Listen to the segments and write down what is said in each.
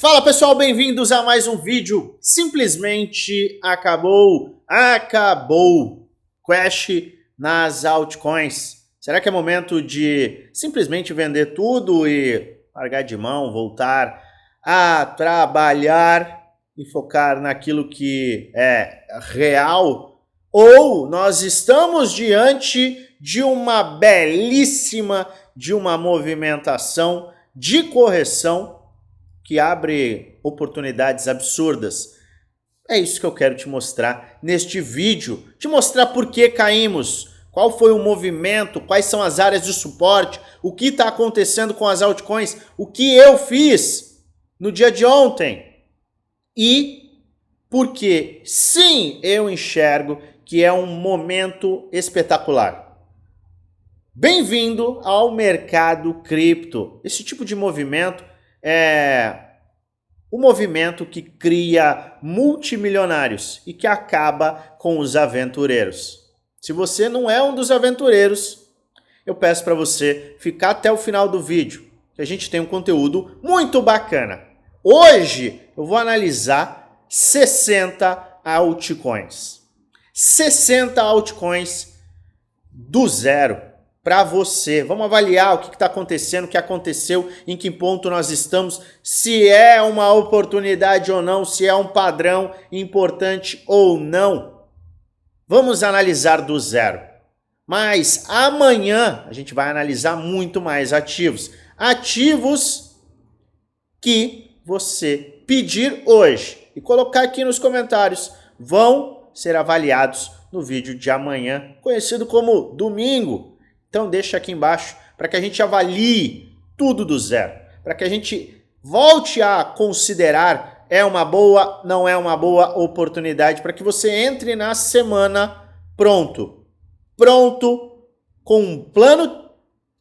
Fala pessoal, bem-vindos a mais um vídeo. Simplesmente acabou crash nas altcoins. Será que é momento de simplesmente vender tudo e largar de mão, voltar a trabalhar e focar naquilo que é real? Ou nós estamos diante de uma belíssima, de uma movimentação de correção que abre oportunidades absurdas? É isso que eu quero te mostrar neste vídeo, te mostrar por que caímos, qual foi o movimento, quais são as áreas de suporte, o que está acontecendo com as altcoins, o que eu fiz no dia de ontem e porque sim, eu enxergo que é um momento espetacular. Bem-vindo ao mercado cripto. Esse tipo de movimento é o movimento que cria multimilionários e que acaba com os aventureiros. Se você não é um dos aventureiros, eu peço para você ficar até o final do vídeo, que a gente tem um conteúdo muito bacana. Hoje eu vou analisar 60 altcoins. 60 altcoins do zero. Para você, vamos avaliar o que está acontecendo, o que aconteceu, em que ponto nós estamos, se é uma oportunidade ou não, se é um padrão importante ou não. Vamos analisar do zero. Mas amanhã a gente vai analisar muito mais ativos. Ativos que você pedir hoje e colocar aqui nos comentários vão ser avaliados no vídeo de amanhã, conhecido como domingo. Então deixa aqui embaixo para que a gente avalie tudo do zero, para que a gente volte a considerar é uma boa, não é uma boa oportunidade, para que você entre na semana pronto, com um plano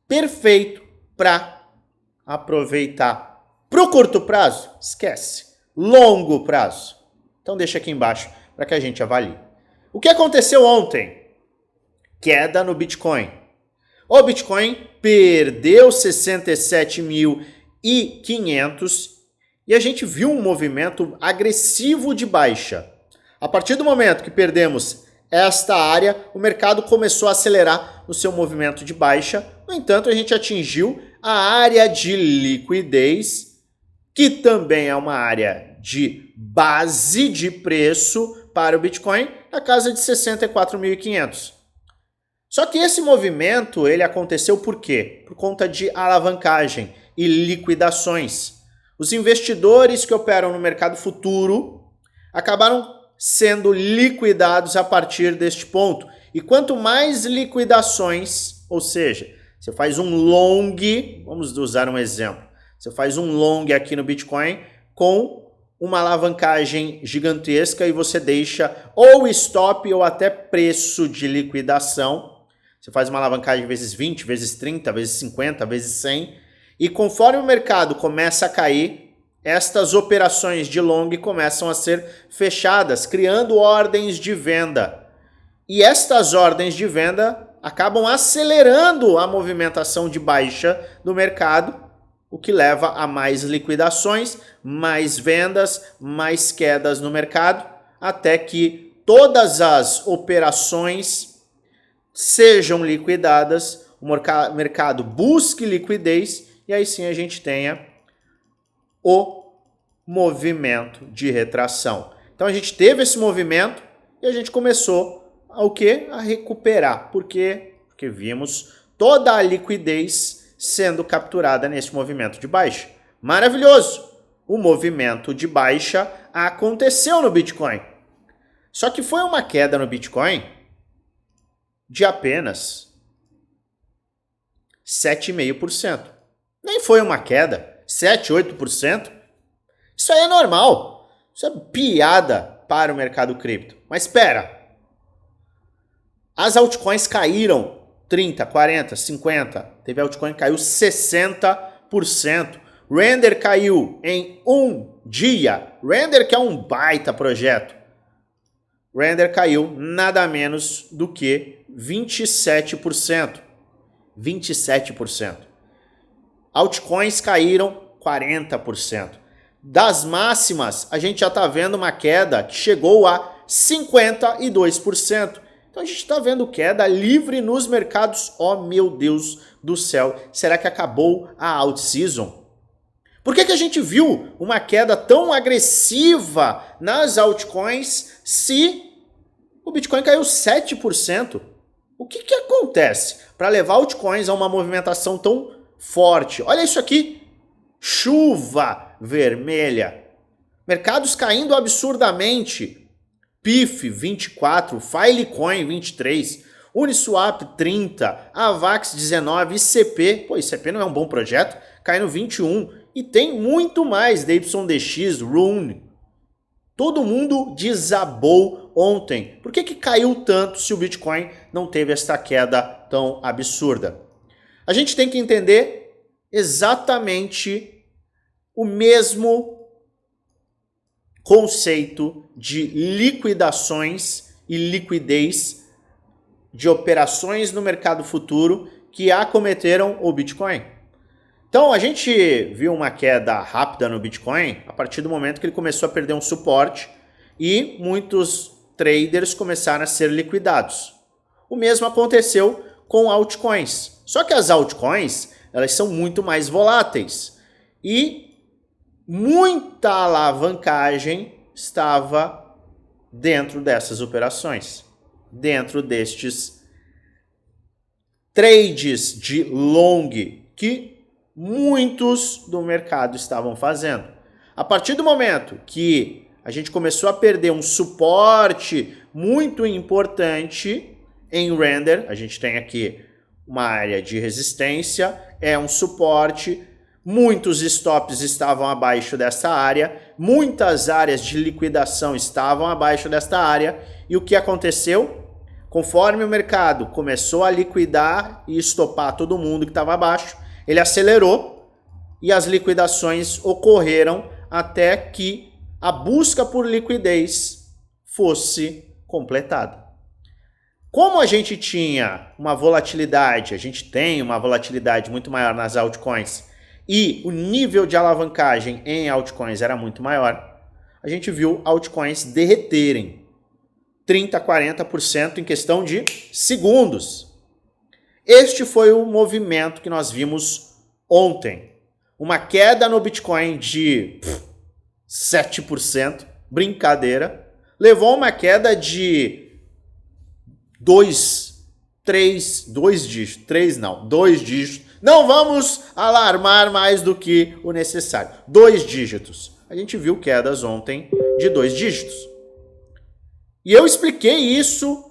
perfeito para aproveitar. Para o curto prazo, esquece, longo prazo. Então deixa aqui embaixo para que a gente avalie. O que aconteceu ontem? Queda no Bitcoin. O Bitcoin perdeu 67.500 e a gente viu um movimento agressivo de baixa. A partir do momento que perdemos esta área, o mercado começou a acelerar no seu movimento de baixa. No entanto, a gente atingiu a área de liquidez, que também é uma área de base de preço para o Bitcoin, na casa de 64.500. Só que esse movimento ele aconteceu por quê? Por conta de alavancagem e liquidações. Os investidores que operam no mercado futuro acabaram sendo liquidados a partir deste ponto. E quanto mais liquidações, ou seja, você faz um long, vamos usar um exemplo, você faz um long aqui no Bitcoin com uma alavancagem gigantesca e você deixa ou stop ou até preço de liquidação. Você faz uma alavancagem vezes 20, vezes 30, vezes 50, vezes 100. E conforme o mercado começa a cair, estas operações de long começam a ser fechadas, criando ordens de venda. E estas ordens de venda acabam acelerando a movimentação de baixa do mercado, o que leva a mais liquidações, mais vendas, mais quedas no mercado, até que todas as operações sejam liquidadas, o mercado busque liquidez e aí sim a gente tenha o movimento de retração. Então a gente teve esse movimento e a gente começou a recuperar. Por quê? Porque vimos toda a liquidez sendo capturada nesse movimento de baixa. Maravilhoso! O movimento de baixa aconteceu no Bitcoin. Só que foi uma queda no Bitcoin de apenas 7,5%. Nem foi uma queda, 7, 8%. Isso aí é normal. Isso é piada para o mercado cripto. Mas espera. As altcoins caíram 30, 40, 50. Teve altcoin que caiu 60%. Render caiu em um dia. Render que é um baita projeto. Render caiu nada menos do que 27%. 27%. Altcoins caíram 40%. das máximas, a gente já está vendo uma queda que chegou a 52%. Então a gente está vendo queda livre nos mercados. Oh meu Deus do céu, será que acabou a alt season? Por que a gente viu uma queda tão agressiva nas altcoins se o Bitcoin caiu 7%? O que acontece para levar altcoins a uma movimentação tão forte? Olha isso aqui, chuva vermelha, mercados caindo absurdamente, PIF 24, Filecoin 23, Uniswap 30, Avax 19, ICP, ICP não é um bom projeto, caindo 21, e tem muito mais, DYDX, Rune. Todo mundo desabou ontem. Por que caiu tanto se o Bitcoin não teve essa queda tão absurda? A gente tem que entender exatamente o mesmo conceito de liquidações e liquidez de operações no mercado futuro que acometeram o Bitcoin. Então a gente viu uma queda rápida no Bitcoin a partir do momento que ele começou a perder um suporte e muitos traders começaram a ser liquidados. O mesmo aconteceu com altcoins. Só que as altcoins, elas são muito mais voláteis e muita alavancagem estava dentro dessas operações, dentro destes trades de long que muitos do mercado estavam fazendo. A partir do momento que a gente começou a perder um suporte muito importante em render, a gente tem aqui uma área de resistência, é um suporte, muitos stops estavam abaixo dessa área, muitas áreas de liquidação estavam abaixo desta área, e o que aconteceu? Conforme o mercado começou a liquidar e estopar todo mundo que estava abaixo, ele acelerou e as liquidações ocorreram até que a busca por liquidez fosse completada. Como a gente tinha uma volatilidade, a gente tem uma volatilidade muito maior nas altcoins e o nível de alavancagem em altcoins era muito maior, a gente viu altcoins derreterem 30%, 40% em questão de segundos. Este foi o movimento que nós vimos ontem. Uma queda no Bitcoin de 7%, brincadeira, levou a uma queda de 2 dígitos. Não vamos alarmar mais do que o necessário. 2 dígitos. A gente viu quedas ontem de 2 dígitos. E eu expliquei isso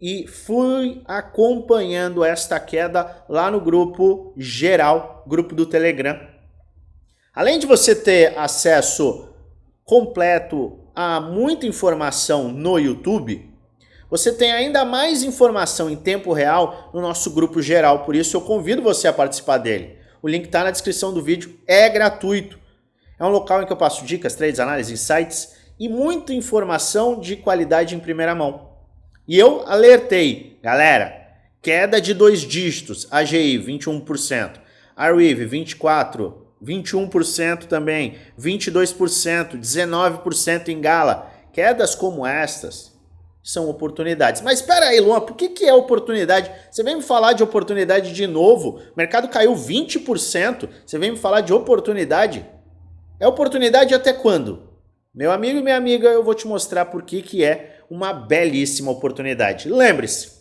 e fui acompanhando esta queda lá no grupo geral, grupo do Telegram. Além de você ter acesso completo a muita informação no YouTube, você tem ainda mais informação em tempo real no nosso grupo geral, por isso eu convido você a participar dele. O link está na descrição do vídeo, é gratuito. É um local em que eu passo dicas, trades, análises, insights e muita informação de qualidade em primeira mão. E eu alertei, galera, queda de 2 dígitos, AGI 21%, Arweave 24%, 21% também, 22%, 19% em Gala. Quedas como estas são oportunidades. Mas espera aí, Luan, por que é oportunidade? Você vem me falar de oportunidade de novo? O mercado caiu 20%, você vem me falar de oportunidade? É oportunidade até quando? Meu amigo e minha amiga, eu vou te mostrar por que é uma belíssima oportunidade. Lembre-se,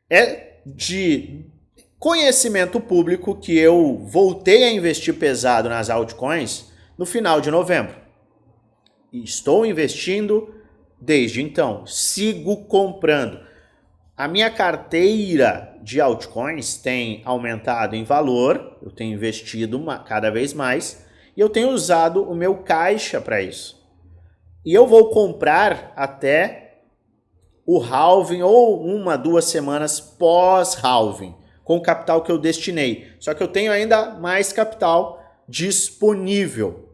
é de conhecimento público que eu voltei a investir pesado nas altcoins no final de novembro. E estou investindo desde então. Sigo comprando. A minha carteira de altcoins tem aumentado em valor, eu tenho investido cada vez mais e eu tenho usado o meu caixa para isso. E eu vou comprar até o halving ou 1, 2 semanas pós-halving, com o capital que eu destinei. Só que eu tenho ainda mais capital disponível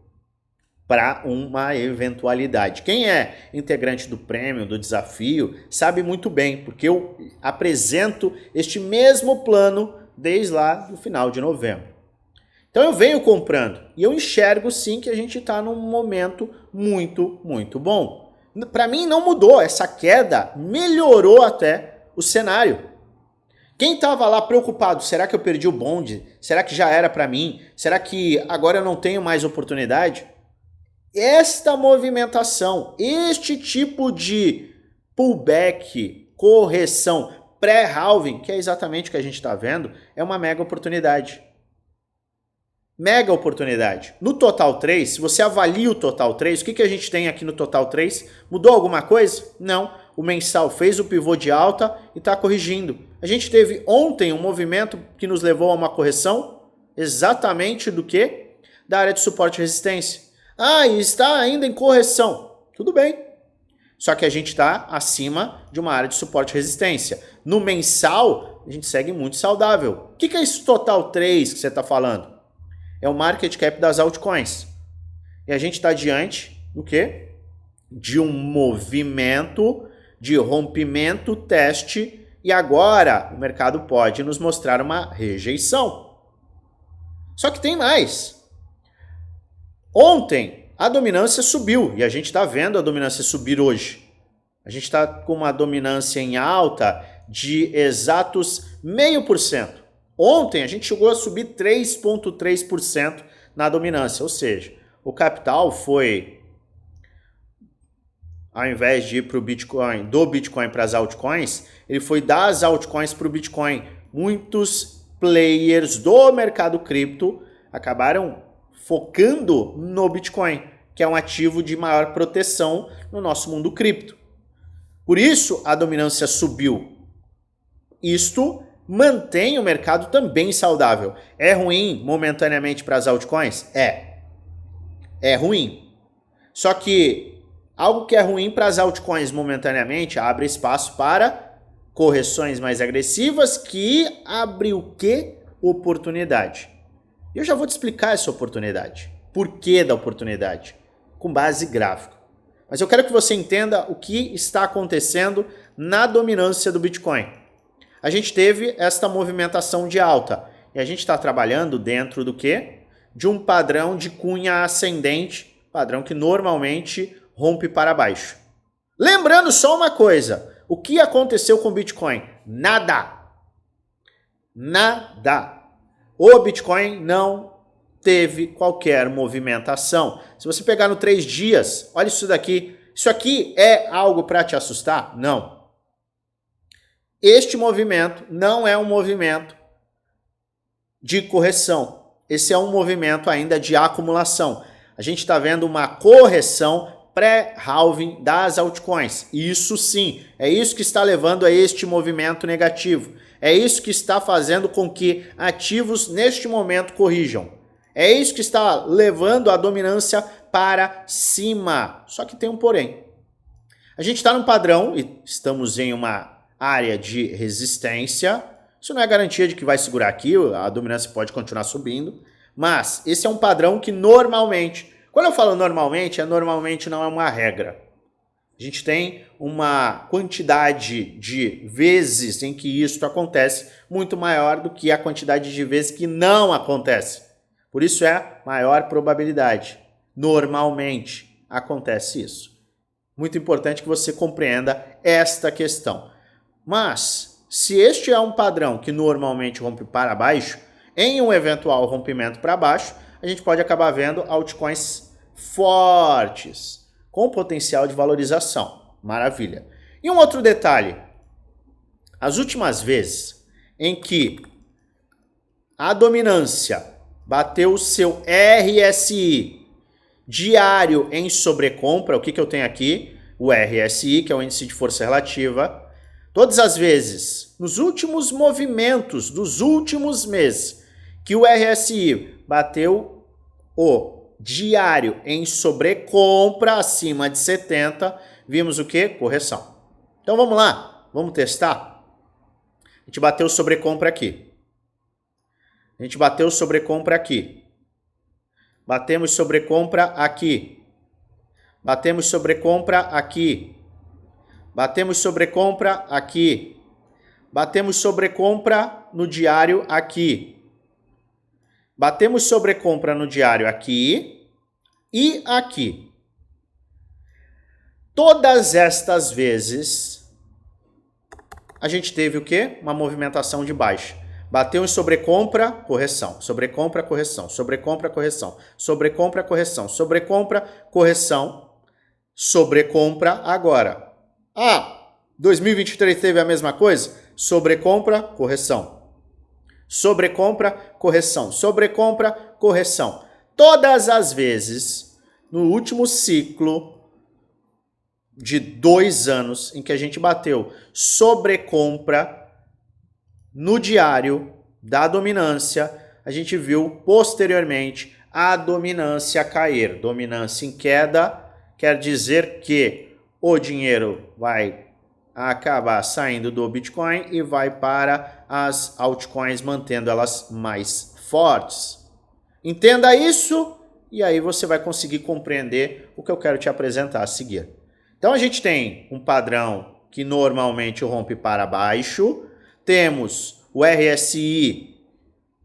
para uma eventualidade. Quem é integrante do Premium, do Desafio, sabe muito bem, porque eu apresento este mesmo plano desde lá no final de novembro. Então eu venho comprando e eu enxergo sim que a gente está num momento muito bom. Para mim não mudou, essa queda melhorou até o cenário. Quem estava lá preocupado, será que eu perdi o bonde? Será que já era para mim? Será que agora eu não tenho mais oportunidade? Esta movimentação, este tipo de pullback, correção, pré-halving, que é exatamente o que a gente está vendo, é uma mega oportunidade. Mega oportunidade. No Total 3, se você avalia o Total 3, o que a gente tem aqui no Total 3? Mudou alguma coisa? Não. O mensal fez o pivô de alta e está corrigindo. A gente teve ontem um movimento que nos levou a uma correção exatamente do que? Da área de suporte e resistência. Ah, e está ainda em correção. Tudo bem. Só que a gente está acima de uma área de suporte e resistência. No mensal, a gente segue muito saudável. O que é esse Total 3 que você está falando? É o market cap das altcoins. E a gente está diante do quê? De um movimento de rompimento, teste, e agora o mercado pode nos mostrar uma rejeição. Só que tem mais. Ontem a dominância subiu e a gente está vendo a dominância subir hoje. A gente está com uma dominância em alta de exatos 0,5%. Ontem a gente chegou a subir 3,3% na dominância, ou seja, o capital foi, ao invés de ir para o Bitcoin, do Bitcoin para as altcoins, ele foi das altcoins para o Bitcoin. Muitos players do mercado cripto acabaram focando no Bitcoin, que é um ativo de maior proteção no nosso mundo cripto. Por isso a dominância subiu. Isto mantém o mercado também saudável. É ruim momentaneamente para as altcoins? É ruim. Só que algo que é ruim para as altcoins momentaneamente abre espaço para correções mais agressivas que abre o quê? Oportunidade. E eu já vou te explicar essa oportunidade. Por que da oportunidade? Com base gráfica. Mas eu quero que você entenda o que está acontecendo na dominância do Bitcoin. A gente teve esta movimentação de alta e a gente está trabalhando dentro do quê? De um padrão de cunha ascendente, padrão que normalmente rompe para baixo. Lembrando só uma coisa, o que aconteceu com o Bitcoin? Nada. O Bitcoin não teve qualquer movimentação. Se você pegar no 3 dias, olha isso daqui. Isso aqui é algo para te assustar? Não. Este movimento não é um movimento de correção. Esse é um movimento ainda de acumulação. A gente está vendo uma correção pré-halving das altcoins. Isso sim, é isso que está levando a este movimento negativo. É isso que está fazendo com que ativos neste momento corrijam. É isso que está levando a dominância para cima. Só que tem um porém. A gente está num padrão e estamos em uma área de resistência. Isso não é garantia de que vai segurar aqui, a dominância pode continuar subindo. Mas esse é um padrão que normalmente, quando eu falo normalmente não é uma regra. A gente tem uma quantidade de vezes em que isso acontece muito maior do que a quantidade de vezes que não acontece. Por isso é maior probabilidade. Normalmente acontece isso. Muito importante que você compreenda esta questão. Mas, se este é um padrão que normalmente rompe para baixo, em um eventual rompimento para baixo, a gente pode acabar vendo altcoins fortes, com potencial de valorização. Maravilha. E um outro detalhe. As últimas vezes em que a dominância bateu o seu RSI diário em sobrecompra, o que eu tenho aqui? O RSI, que é o índice de força relativa. Todas as vezes, nos últimos movimentos dos últimos meses, que o RSI bateu o diário em sobrecompra acima de 70, vimos o quê? Correção. Então vamos lá, vamos testar? A gente bateu sobrecompra aqui. A gente bateu sobrecompra aqui. Batemos sobrecompra aqui. Batemos sobrecompra aqui. Batemos sobrecompra aqui. Batemos sobrecompra no diário aqui. Batemos sobrecompra no diário aqui e aqui. Todas estas vezes, a gente teve o quê? Uma movimentação de baixa. Bateu em sobrecompra, correção. Sobrecompra, correção. Sobrecompra, correção. Sobrecompra, correção. Sobrecompra, correção. Sobrecompra agora. 2023 teve a mesma coisa? Sobrecompra, correção. Sobrecompra, correção. Sobrecompra, correção. Todas as vezes, no último ciclo de 2 anos, em que a gente bateu sobrecompra no diário da dominância, a gente viu posteriormente a dominância cair. Dominância em queda quer dizer que o dinheiro vai acabar saindo do Bitcoin e vai para as altcoins, mantendo elas mais fortes. Entenda isso e aí você vai conseguir compreender o que eu quero te apresentar a seguir. Então a gente tem um padrão que normalmente rompe para baixo. Temos o RSI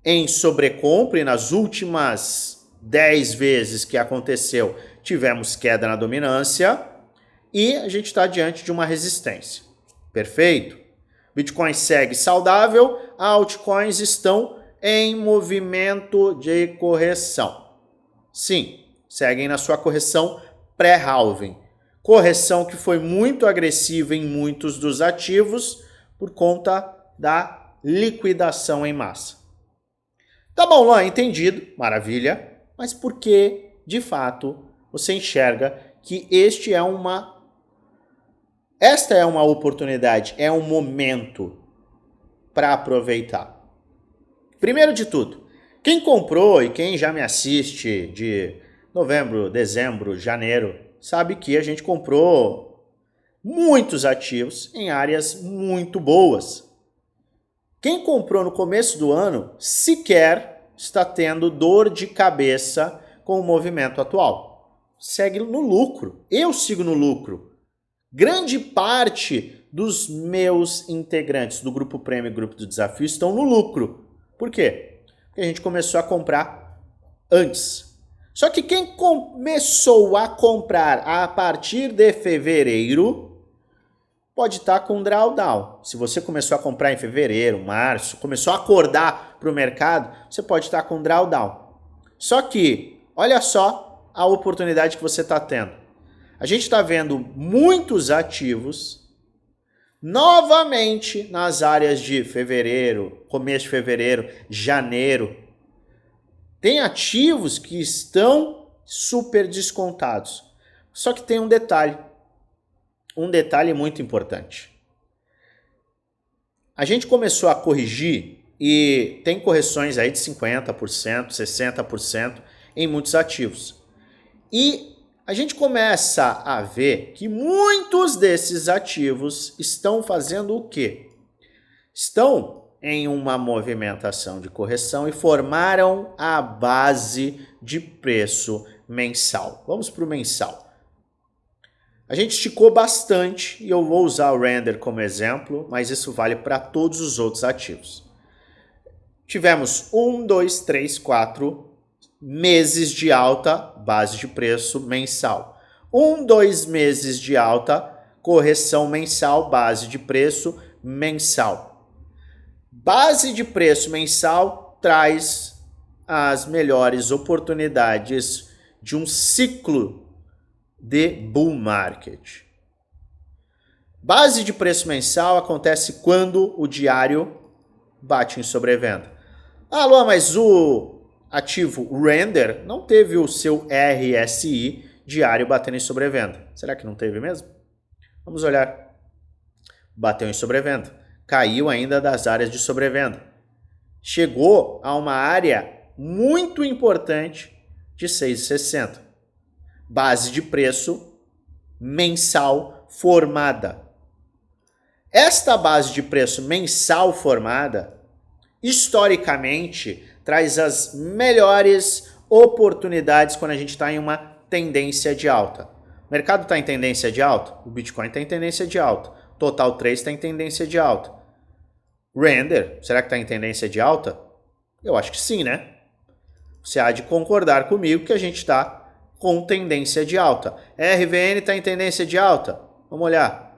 em sobrecompra e nas últimas 10 vezes que aconteceu tivemos queda na dominância e a gente está diante de uma resistência. Perfeito? Bitcoin segue saudável, altcoins estão em movimento de correção. Sim, seguem na sua correção pré-halving. Correção que foi muito agressiva em muitos dos ativos por conta da liquidação em massa. Tá bom, Luan, entendido, maravilha. Mas por que, de fato, você enxerga que esta é uma oportunidade, é um momento para aproveitar? Primeiro de tudo, quem comprou e quem já me assiste de novembro, dezembro, janeiro, sabe que a gente comprou muitos ativos em áreas muito boas. Quem comprou no começo do ano sequer está tendo dor de cabeça com o movimento atual. Segue no lucro. Eu sigo no lucro. Grande parte dos meus integrantes do Grupo Prêmio e Grupo do Desafio estão no lucro. Por quê? Porque a gente começou a comprar antes. Só que quem começou a comprar a partir de fevereiro pode estar com drawdown. Se você começou a comprar em fevereiro, março, começou a acordar para o mercado, você pode estar com drawdown. Só que, olha só a oportunidade que você está tendo. A gente está vendo muitos ativos novamente nas áreas de fevereiro, começo de fevereiro, janeiro. Tem ativos que estão super descontados. Só que tem um detalhe muito importante. A gente começou a corrigir e tem correções aí de 50%, 60% em muitos ativos. E a gente começa a ver que muitos desses ativos estão fazendo o quê? Estão em uma movimentação de correção e formaram a base de preço mensal. Vamos para o mensal. A gente esticou bastante e eu vou usar o Render como exemplo, mas isso vale para todos os outros ativos. Tivemos 1, 2, 3, 4 meses de alta, base de preço mensal. 1, 2 meses de alta, correção mensal, base de preço mensal. Base de preço mensal traz as melhores oportunidades de um ciclo de bull market. Base de preço mensal acontece quando o diário bate em sobrevenda. Luan, mas o ativo Render não teve o seu RSI diário batendo em sobrevenda. Será que não teve mesmo? Vamos olhar. Bateu em sobrevenda. Caiu ainda das áreas de sobrevenda. Chegou a uma área muito importante de 6,60. Base de preço mensal formada. Esta base de preço mensal formada, historicamente, traz as melhores oportunidades quando a gente está em uma tendência de alta. O mercado está em tendência de alta? O Bitcoin está em tendência de alta. Total 3 está em tendência de alta. Render, será que está em tendência de alta? Eu acho que sim, né? Você há de concordar comigo que a gente está com tendência de alta. RVN está em tendência de alta. Vamos olhar.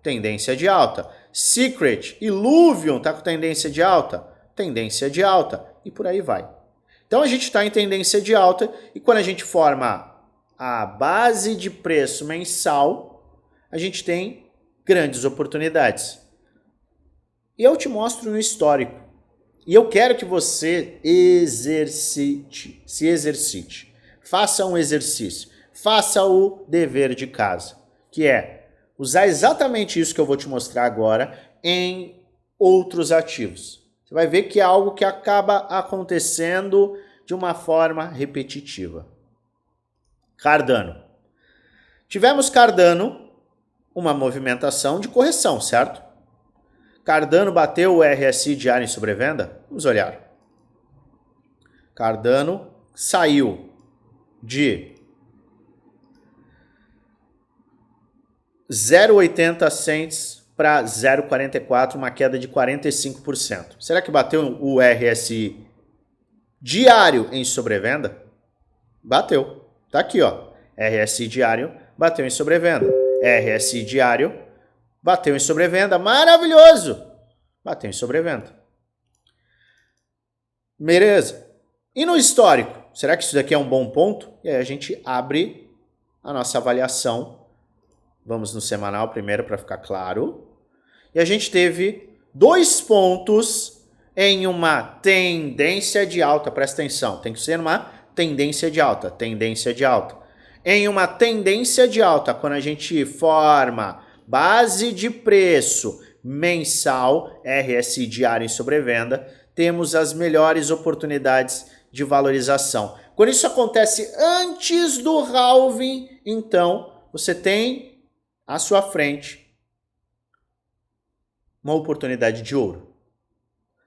Tendência de alta. Secret, Illuvium está com tendência de alta. Tendência de alta. E por aí vai. Então a gente está em tendência de alta e quando a gente forma a base de preço mensal, a gente tem grandes oportunidades. E eu te mostro no histórico. E eu quero que você se exercite. Faça um exercício. Faça o dever de casa, que é usar exatamente isso que eu vou te mostrar agora em outros ativos. Você vai ver que é algo que acaba acontecendo de uma forma repetitiva. Cardano. Tivemos Cardano, uma movimentação de correção, certo? Cardano bateu o RSI diário em sobrevenda? Vamos olhar. Cardano saiu de 0,80 cents para 0,44, uma queda de 45%. Será que bateu o RSI diário em sobrevenda? Bateu. Tá aqui, ó. RSI diário bateu em sobrevenda. RSI diário bateu em sobrevenda. Maravilhoso! Bateu em sobrevenda. Beleza. E no histórico? Será que isso daqui é um bom ponto? E aí a gente abre a nossa avaliação. Vamos no semanal primeiro para ficar claro. E a gente teve 2 pontos em uma tendência de alta. Presta atenção, tem que ser uma tendência de alta. Tendência de alta. Em uma tendência de alta, quando a gente forma base de preço mensal, RSI diário em sobrevenda, temos as melhores oportunidades de valorização. Quando isso acontece antes do halving, então você tem à sua frente uma oportunidade de ouro.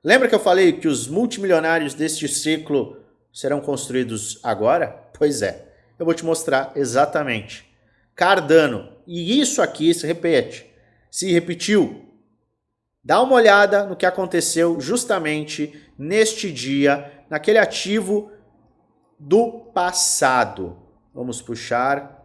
Lembra que eu falei que os multimilionários deste ciclo serão construídos agora? Pois é, eu vou te mostrar exatamente. Cardano, e isso aqui se repete, se repetiu. Dá uma olhada no que aconteceu justamente neste dia, naquele ativo do passado. Vamos puxar.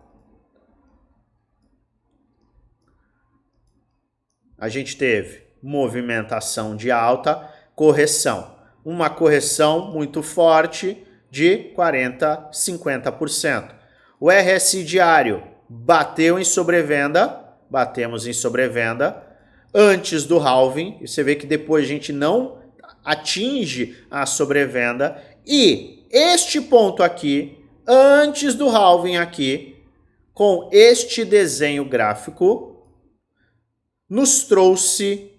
A gente teve movimentação de alta, correção. Uma correção muito forte de 40%, 50%. O RSI diário bateu em sobrevenda, batemos em sobrevenda antes do halving. Você vê que depois a gente não atinge a sobrevenda. E este ponto aqui, antes do halving aqui, com este desenho gráfico, nos trouxe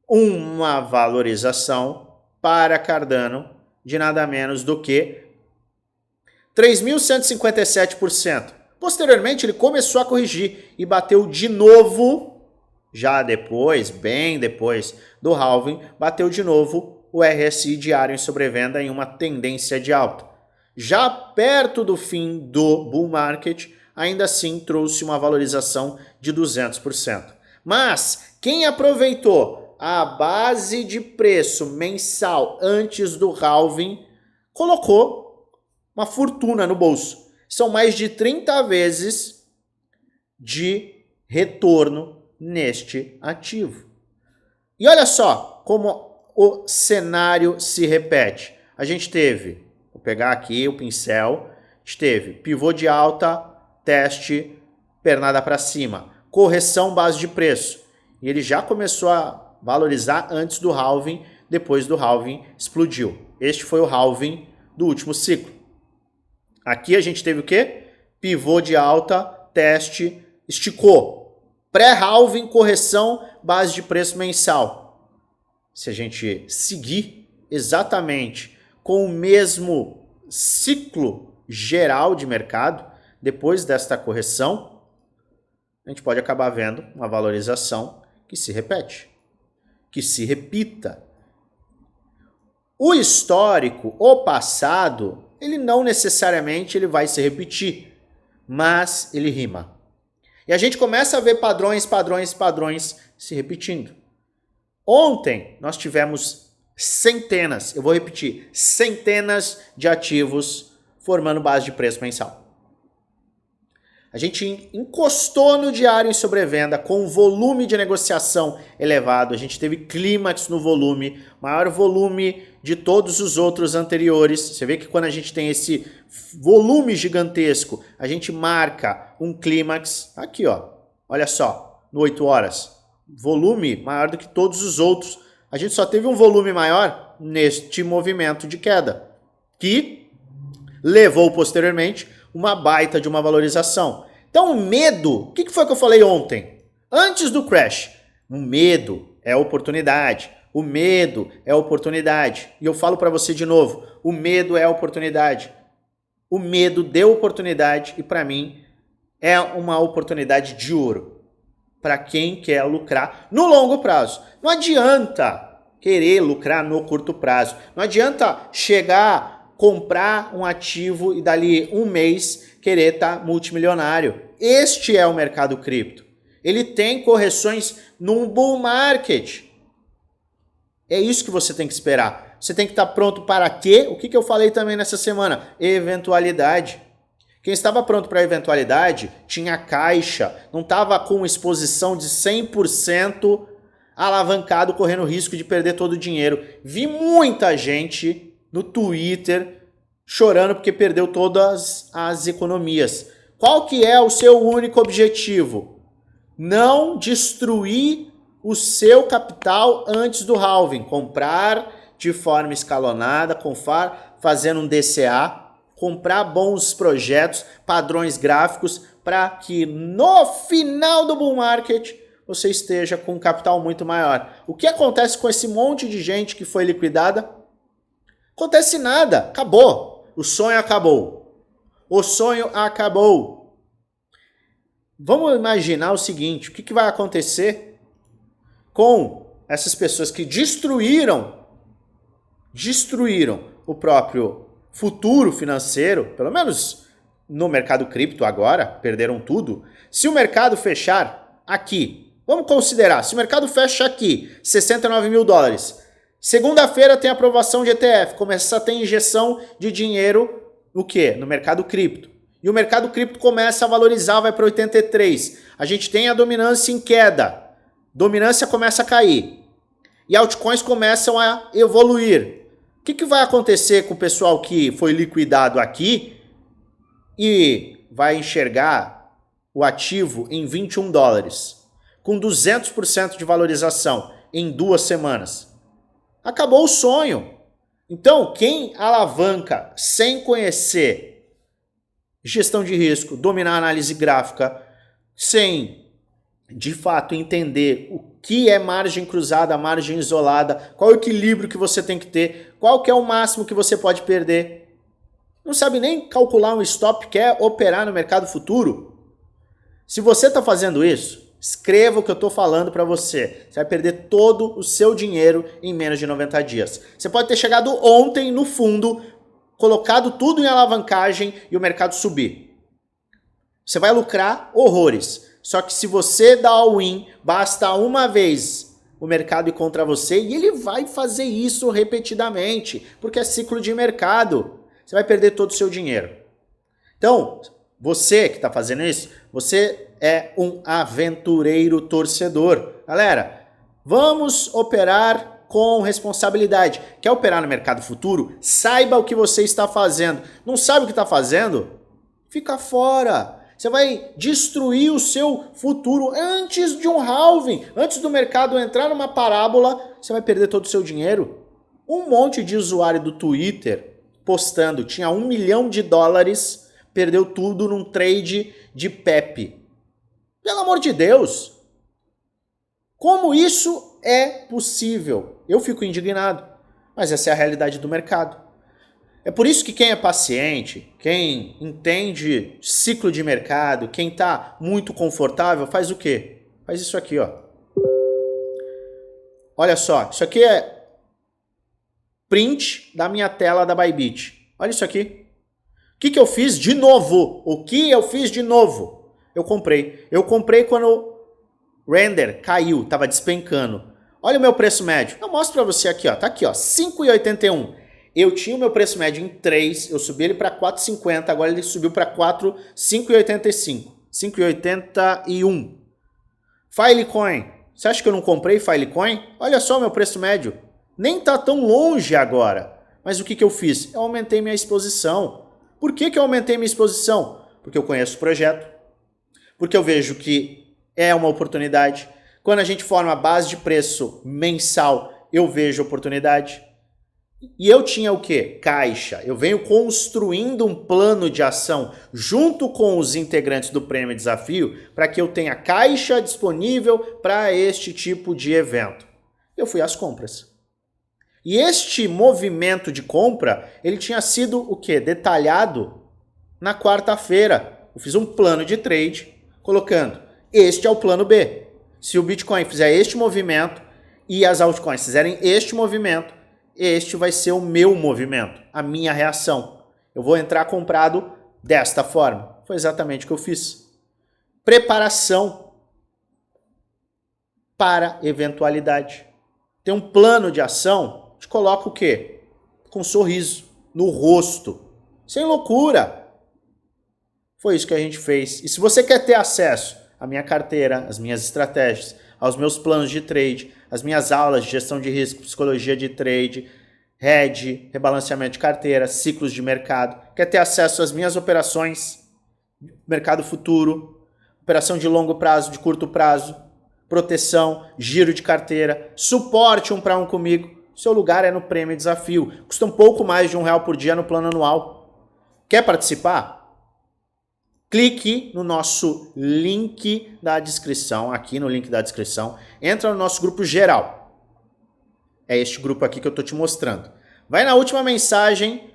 uma valorização para Cardano de nada menos do que 3.157%. Posteriormente, ele começou a corrigir e bateu de novo, já depois, bem depois do halving, bateu de novo o RSI diário em sobrevenda em uma tendência de alta. Já perto do fim do bull market, ainda assim trouxe uma valorização de 200%. Mas quem aproveitou a base de preço mensal antes do halving colocou uma fortuna no bolso. São mais de 30 vezes de retorno neste ativo. E olha só como o cenário se repete. A gente teve, vou pegar aqui o pincel, a gente teve pivô de alta, teste, pernada para cima, correção base de preço. E ele já começou a valorizar antes do halving, depois do halving explodiu. Este foi o halving do último ciclo. Aqui a gente teve o quê? Pivô de alta, teste, esticou. Pré-halving, correção, base de preço mensal. Se a gente seguir exatamente com o mesmo ciclo geral de mercado, depois desta correção, a gente pode acabar vendo uma valorização que se repete, que se repita. O histórico, o passado, ele não necessariamente ele vai se repetir, mas ele rima. E a gente começa a ver padrões se repetindo. Ontem nós tivemos Centenas, eu vou repetir, centenas de ativos formando base de preço mensal. A gente encostou no diário em sobrevenda com volume de negociação elevado. A gente teve clímax no volume, maior volume de todos os outros anteriores. Você vê que quando a gente tem esse volume gigantesco, a gente marca um clímax. Aqui, ó, olha só, no 8 horas. Volume maior do que todos os outros. A gente só teve um volume maior neste movimento de queda, que levou posteriormente uma baita de uma valorização. Então o medo, o que foi que eu falei ontem? Antes do crash, o medo é oportunidade. O medo é oportunidade. E eu falo para você de novo, o medo é oportunidade. O medo deu oportunidade e para mim é uma oportunidade de ouro para quem quer lucrar no longo prazo. Não adianta querer lucrar no curto prazo. Não adianta chegar, comprar um ativo e dali um mês querer estar multimilionário. Este é o mercado cripto. Ele tem correções num bull market. É isso que você tem que esperar. Você tem que estar pronto para quê? O que eu falei também nessa semana? Eventualidade. Quem estava pronto para a eventualidade tinha caixa, não estava com exposição de 100% alavancado, correndo risco de perder todo o dinheiro. Vi muita gente no Twitter chorando porque perdeu todas as economias. Qual que é o seu único objetivo? Não destruir o seu capital antes do halving. Comprar de forma escalonada, fazendo um DCA, comprar bons projetos, padrões gráficos, para que no final do bull market você esteja com um capital muito maior. O que acontece com esse monte de gente que foi liquidada? Acontece nada, acabou. O sonho acabou. O sonho acabou. Vamos imaginar o seguinte, o que vai acontecer com essas pessoas que destruíram o próprio futuro financeiro, pelo menos no mercado cripto agora, perderam tudo. Se o mercado fechar aqui, vamos considerar, se o mercado fecha aqui, 69 mil dólares, segunda-feira tem aprovação de ETF, começa a ter injeção de dinheiro no quê? No mercado cripto. E o mercado cripto começa a valorizar, vai para 83. A gente tem a dominância em queda. Dominância começa a cair. E altcoins começam a evoluir. O que vai acontecer com o pessoal que foi liquidado aqui e vai enxergar o ativo em 21 dólares, com 200% de valorização em 2 semanas? Acabou o sonho. Então, quem alavanca sem conhecer gestão de risco, dominar a análise gráfica, sem de fato entender o que é margem cruzada, margem isolada, qual é o equilíbrio que você tem que ter, qual que é o máximo que você pode perder, não sabe nem calcular um stop, quer operar no mercado futuro? Se você está fazendo isso, escreva o que eu estou falando para você. Você vai perder todo o seu dinheiro em menos de 90 dias. Você pode ter chegado ontem no fundo, colocado tudo em alavancagem e o mercado subir. Você vai lucrar horrores. Só que se você dá all-in, basta uma vez o mercado ir contra você e ele vai fazer isso repetidamente, porque é ciclo de mercado. Você vai perder todo o seu dinheiro. Então, você que está fazendo isso, você é um aventureiro torcedor. Galera, vamos operar com responsabilidade. Quer operar no mercado futuro? Saiba o que você está fazendo. Não sabe o que está fazendo? Fica fora. Você vai destruir o seu futuro antes de um halving, antes do mercado entrar numa parábola, você vai perder todo o seu dinheiro. Um monte de usuário do Twitter postando, tinha $1 milhão, perdeu tudo num trade de Pepe. Pelo amor de Deus! Como isso é possível? Eu fico indignado, mas essa é a realidade do mercado. É por isso que quem é paciente, quem entende ciclo de mercado, quem está muito confortável, faz o quê? Faz isso aqui, ó. Olha só, isso aqui é print da minha tela da Bybit. Olha isso aqui. O que eu fiz de novo? O que eu fiz de novo? Eu comprei. Eu comprei quando o render caiu, estava despencando. Olha o meu preço médio. Eu mostro para você aqui, ó. Tá aqui, ó, 5,81. Eu tinha o meu preço médio em 3, eu subi ele para 4,50, agora ele subiu para 5,85. 5,81. Filecoin. Você acha que eu não comprei Filecoin? Olha só o meu preço médio. Nem tá tão longe agora. Mas o que eu fiz? Eu aumentei minha exposição. Por que eu aumentei minha exposição? Porque eu conheço o projeto. Porque eu vejo que é uma oportunidade. Quando a gente forma a base de preço mensal, eu vejo oportunidade. E eu tinha o quê? Caixa. Eu venho construindo um plano de ação junto com os integrantes do Prêmio Desafio para que eu tenha caixa disponível para este tipo de evento. Eu fui às compras. E este movimento de compra, ele tinha sido o quê? Detalhado na quarta-feira. Eu fiz um plano de trade colocando, este é o plano B. Se o Bitcoin fizer este movimento e as altcoins fizerem este movimento, este vai ser o meu movimento, a minha reação. Eu vou entrar comprado desta forma. Foi exatamente o que eu fiz. Preparação para eventualidade. Tem um plano de ação, te coloca o quê? Com um sorriso no rosto. Sem loucura. Foi isso que a gente fez. E se você quer ter acesso à minha carteira, às minhas estratégias, aos meus planos de trade, às minhas aulas de gestão de risco, psicologia de trade, hedge, rebalanceamento de carteira, ciclos de mercado, quer ter acesso às minhas operações, mercado futuro, operação de longo prazo, de curto prazo, proteção, giro de carteira, suporte 1 para 1 comigo, seu lugar é no Prêmio Desafio. Custa um pouco mais de R$1 por dia no plano anual. Quer participar? Clique no nosso link da descrição, aqui no link da descrição, entra no nosso grupo geral. É este grupo aqui que eu estou te mostrando. Vai na última mensagem,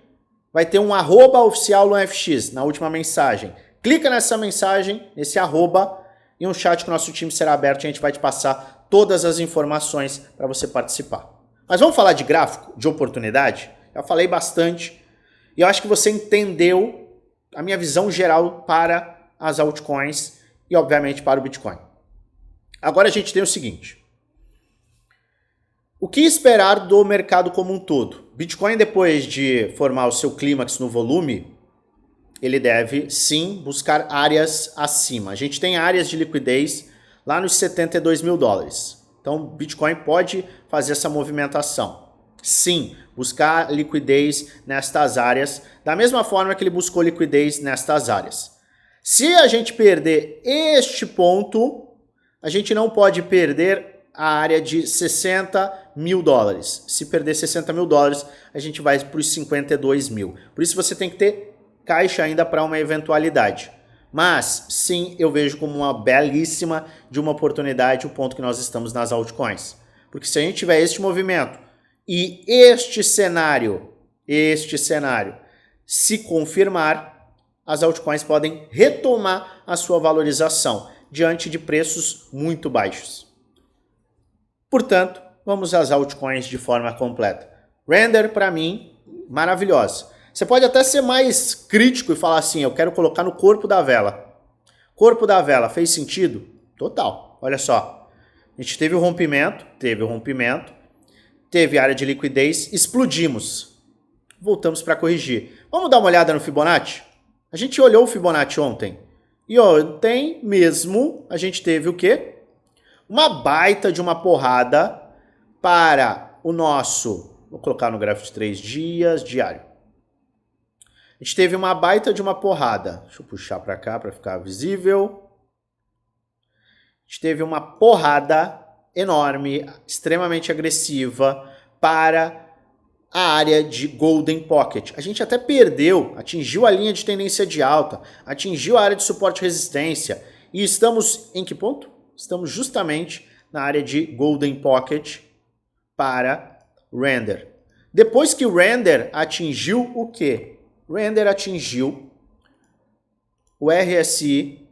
vai ter um @oficial LuanFX na última mensagem. Clica nessa mensagem, nesse arroba, e um chat que o nosso time será aberto e a gente vai te passar todas as informações para você participar. Mas vamos falar de gráfico, de oportunidade? Já falei bastante e eu acho que você entendeu a minha visão geral para as altcoins e, obviamente, para o Bitcoin. Agora a gente tem o seguinte. O que esperar do mercado como um todo? Bitcoin, depois de formar o seu clímax no volume, ele deve, sim, buscar áreas acima. A gente tem áreas de liquidez lá nos 72 mil dólares. Então, Bitcoin pode fazer essa movimentação. Sim, buscar liquidez nestas áreas, da mesma forma que ele buscou liquidez nestas áreas. Se a gente perder este ponto, a gente não pode perder a área de 60 mil dólares. Se perder 60 mil dólares, a gente vai para os 52 mil. Por isso você tem que ter caixa ainda para uma eventualidade. Mas, sim, eu vejo como uma belíssima de uma oportunidade o ponto que nós estamos nas altcoins. Porque se a gente tiver este movimento e este cenário se confirmar, as altcoins podem retomar a sua valorização diante de preços muito baixos. Portanto, vamos às altcoins de forma completa. Render, para mim, maravilhosa. Você pode até ser mais crítico e falar assim, eu quero colocar no corpo da vela. Corpo da vela, fez sentido? Total. Olha só. A gente teve o rompimento, teve área de liquidez, explodimos. Voltamos para corrigir. Vamos dar uma olhada no Fibonacci? A gente olhou o Fibonacci ontem. E ontem mesmo a gente teve o quê? Uma baita de uma porrada para o nosso, vou colocar no gráfico de 3 dias, diário. A gente teve uma baita de uma porrada. Deixa eu puxar para cá para ficar visível. A gente teve uma porrada enorme, extremamente agressiva para a área de Golden Pocket. A gente até perdeu, atingiu a linha de tendência de alta, atingiu a área de suporte e resistência. E estamos em que ponto? Estamos justamente na área de Golden Pocket para Render. Depois que o Render atingiu o quê? Render atingiu o RSI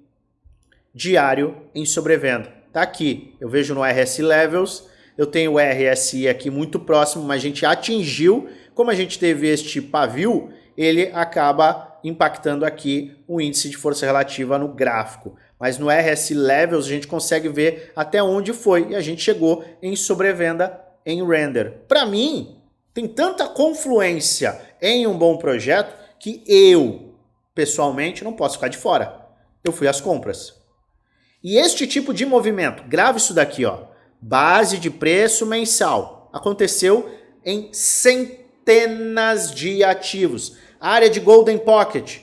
diário em sobrevenda. Tá aqui, eu vejo no RSI Levels, eu tenho o RSI aqui muito próximo, mas a gente atingiu, como a gente teve este pavio, ele acaba impactando aqui o índice de força relativa no gráfico. Mas no RSI Levels a gente consegue ver até onde foi e a gente chegou em sobrevenda em render. Para mim, tem tanta confluência em um bom projeto que eu, pessoalmente, não posso ficar de fora. Eu fui às compras. E este tipo de movimento, grave isso daqui, ó, base de preço mensal, aconteceu em centenas de ativos. A área de Golden Pocket,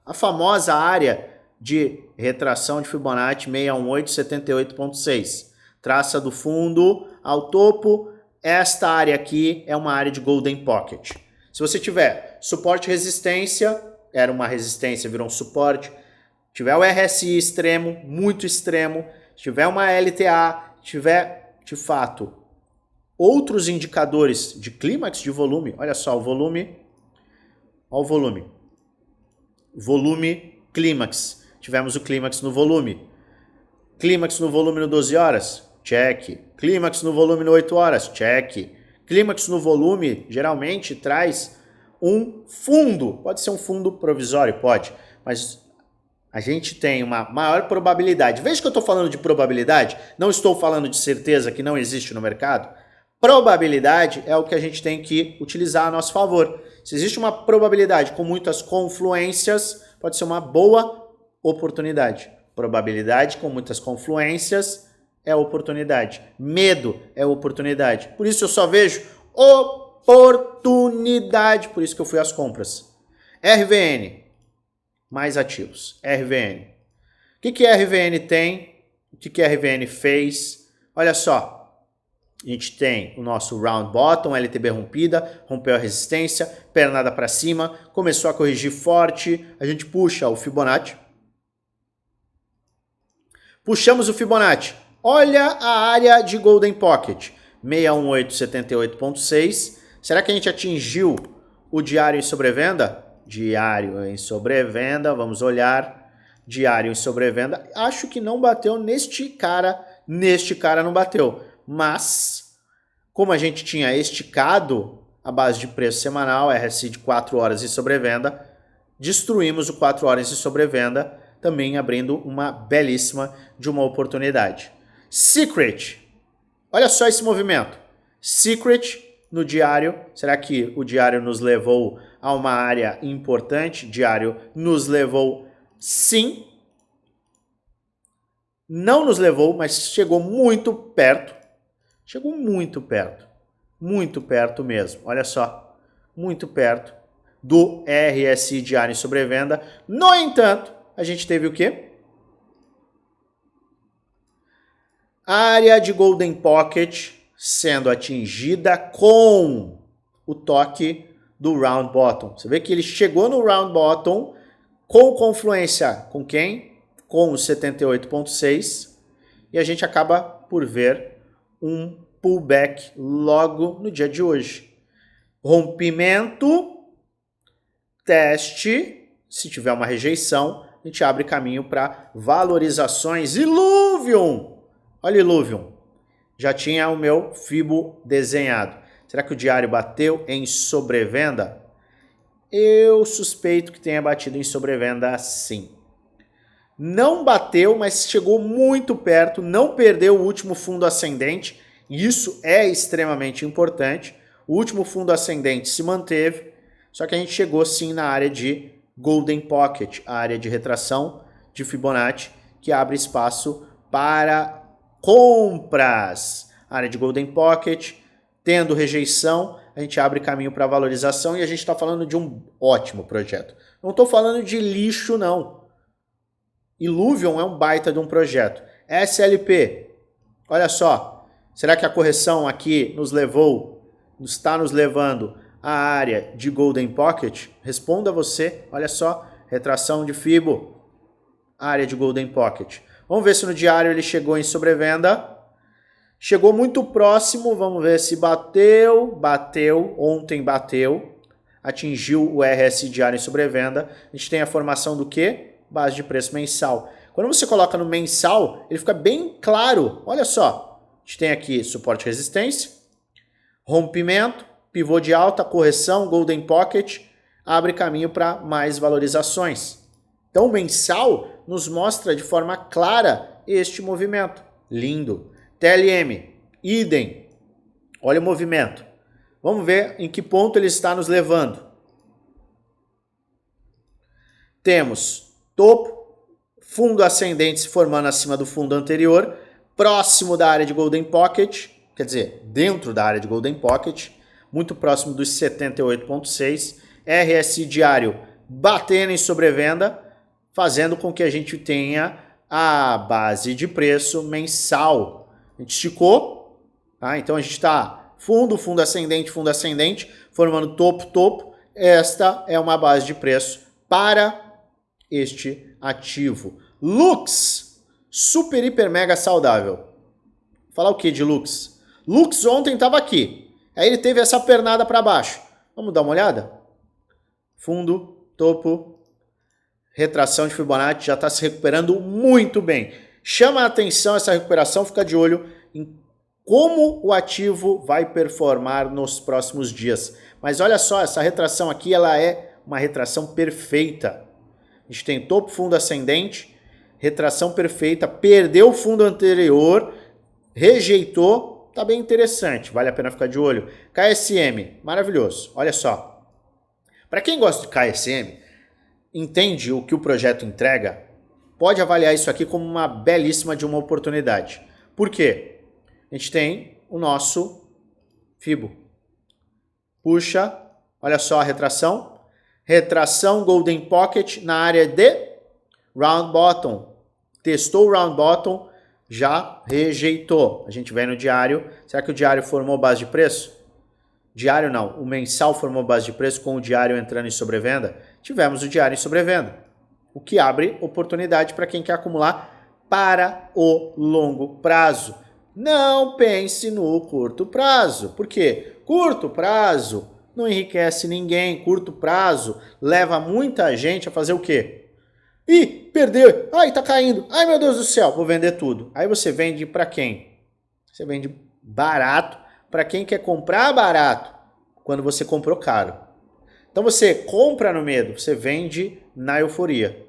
a famosa área de retração de Fibonacci 618,78,6. Traça do fundo ao topo, esta área aqui é uma área de Golden Pocket. Se você tiver suporte e resistência, era uma resistência, virou um suporte. Tiver o RSI extremo, muito extremo, tiver uma LTA, tiver, de fato, outros indicadores de clímax de volume, olha só o volume, olha o volume. Volume, clímax. Tivemos o clímax no volume. Clímax no volume no 12 horas? Check. Clímax no volume no 8 horas? Check. Clímax no volume geralmente traz um fundo. Pode ser um fundo provisório? Pode. Mas a gente tem uma maior probabilidade. Veja que eu estou falando de probabilidade, não estou falando de certeza que não existe no mercado. Probabilidade é o que a gente tem que utilizar a nosso favor. Se existe uma probabilidade com muitas confluências, pode ser uma boa oportunidade. Probabilidade com muitas confluências é oportunidade. Medo é oportunidade. Por isso eu só vejo oportunidade. Por isso que eu fui às compras. RVN. Mais ativos. RVN. O que a RVN tem? O que a RVN fez? Olha só. A gente tem o nosso round bottom, LTB rompida, rompeu a resistência, pernada para cima, começou a corrigir forte, a gente puxa o Fibonacci. Puxamos o Fibonacci. Olha a área de Golden Pocket, 618,78,6. Será que a gente atingiu o diário em sobrevenda? Diário em sobrevenda, vamos olhar. Diário em sobrevenda. Acho que não bateu neste cara não bateu. Mas, como a gente tinha esticado a base de preço semanal, RSI de 4 horas de sobrevenda, destruímos o 4 horas de sobrevenda, também abrindo uma belíssima de uma oportunidade. Secret, olha só esse movimento. Secret no diário, será que o diário nos levou a uma área importante? Diário nos levou sim. Não nos levou, mas chegou muito perto. Chegou muito perto mesmo, olha só, muito perto do RSI diário em sobrevenda. No entanto, a gente teve o quê? Área de Golden Pocket sendo atingida com o toque do Round Bottom. Você vê que ele chegou no Round Bottom com confluência com quem? Com o 78,6 e a gente acaba por ver um pullback logo no dia de hoje. Rompimento, teste, se tiver uma rejeição, a gente abre caminho para valorizações. Illuvium, olha Illuvium, já tinha o meu Fibo desenhado. Será que o diário bateu em sobrevenda? Eu suspeito que tenha batido em sobrevenda sim. Não bateu, mas chegou muito perto, não perdeu o último fundo ascendente. Isso é extremamente importante. O último fundo ascendente se manteve, só que a gente chegou sim na área de Golden Pocket, a área de retração de Fibonacci, que abre espaço para compras. A área de Golden Pocket, tendo rejeição, a gente abre caminho para valorização e a gente está falando de um ótimo projeto. Não estou falando de lixo, não. Illuvium é um baita de um projeto. SLP, olha só, será que a correção aqui está nos levando à área de Golden Pocket? Responda você, olha só, retração de Fibo, área de Golden Pocket. Vamos ver se no diário ele chegou em sobrevenda. Chegou muito próximo, vamos ver se bateu, ontem bateu, atingiu o RSI diário em sobrevenda. A gente tem a formação do quê? Base de preço mensal. Quando você coloca no mensal, ele fica bem claro. Olha só, a gente tem aqui suporte e resistência, rompimento, pivô de alta, correção, Golden Pocket, abre caminho para mais valorizações. Então, o mensal nos mostra de forma clara este movimento. Lindo. TLM, idem. Olha o movimento. Vamos ver em que ponto ele está nos levando. Temos topo, fundo ascendente se formando acima do fundo anterior, próximo da área de Golden Pocket, quer dizer, dentro da área de Golden Pocket, muito próximo dos 78,6, RSI diário batendo em sobrevenda, fazendo com que a gente tenha a base de preço mensal. A gente esticou, tá? Então a gente está fundo ascendente, formando topo. Esta é uma base de preço para este ativo. Lux, super, hiper, mega saudável. Falar o que de Lux? Lux ontem estava aqui. Aí ele teve essa pernada para baixo. Vamos dar uma olhada? Fundo, topo, retração de Fibonacci, já está se recuperando muito bem. Chama a atenção essa recuperação, fica de olho em como o ativo vai performar nos próximos dias. Mas olha só, essa retração aqui ela é uma retração perfeita. A gente tem topo, fundo ascendente, retração perfeita, perdeu o fundo anterior, rejeitou, tá bem interessante, vale a pena ficar de olho. KSM, maravilhoso, olha só. Para quem gosta de KSM, entende o que o projeto entrega, pode avaliar isso aqui como uma belíssima de uma oportunidade. Por quê? A gente tem o nosso Fibo. Puxa, olha só a retração. Retração Golden Pocket na área de Round Bottom. Testou o Round Bottom, já rejeitou. A gente vem no diário. Será que o diário formou base de preço? Diário não, o mensal formou base de preço com o diário entrando em sobrevenda. Tivemos o diário em sobrevenda, o que abre oportunidade para quem quer acumular para o longo prazo. Não pense no curto prazo. Por quê? Curto prazo não enriquece ninguém. Curto prazo leva muita gente a fazer o quê? Ih, perdeu. Ai, tá caindo. Ai, meu Deus do céu, vou vender tudo. Aí você vende para quem? Você vende barato para quem quer comprar barato quando você comprou caro. Então você compra no medo, você vende na euforia.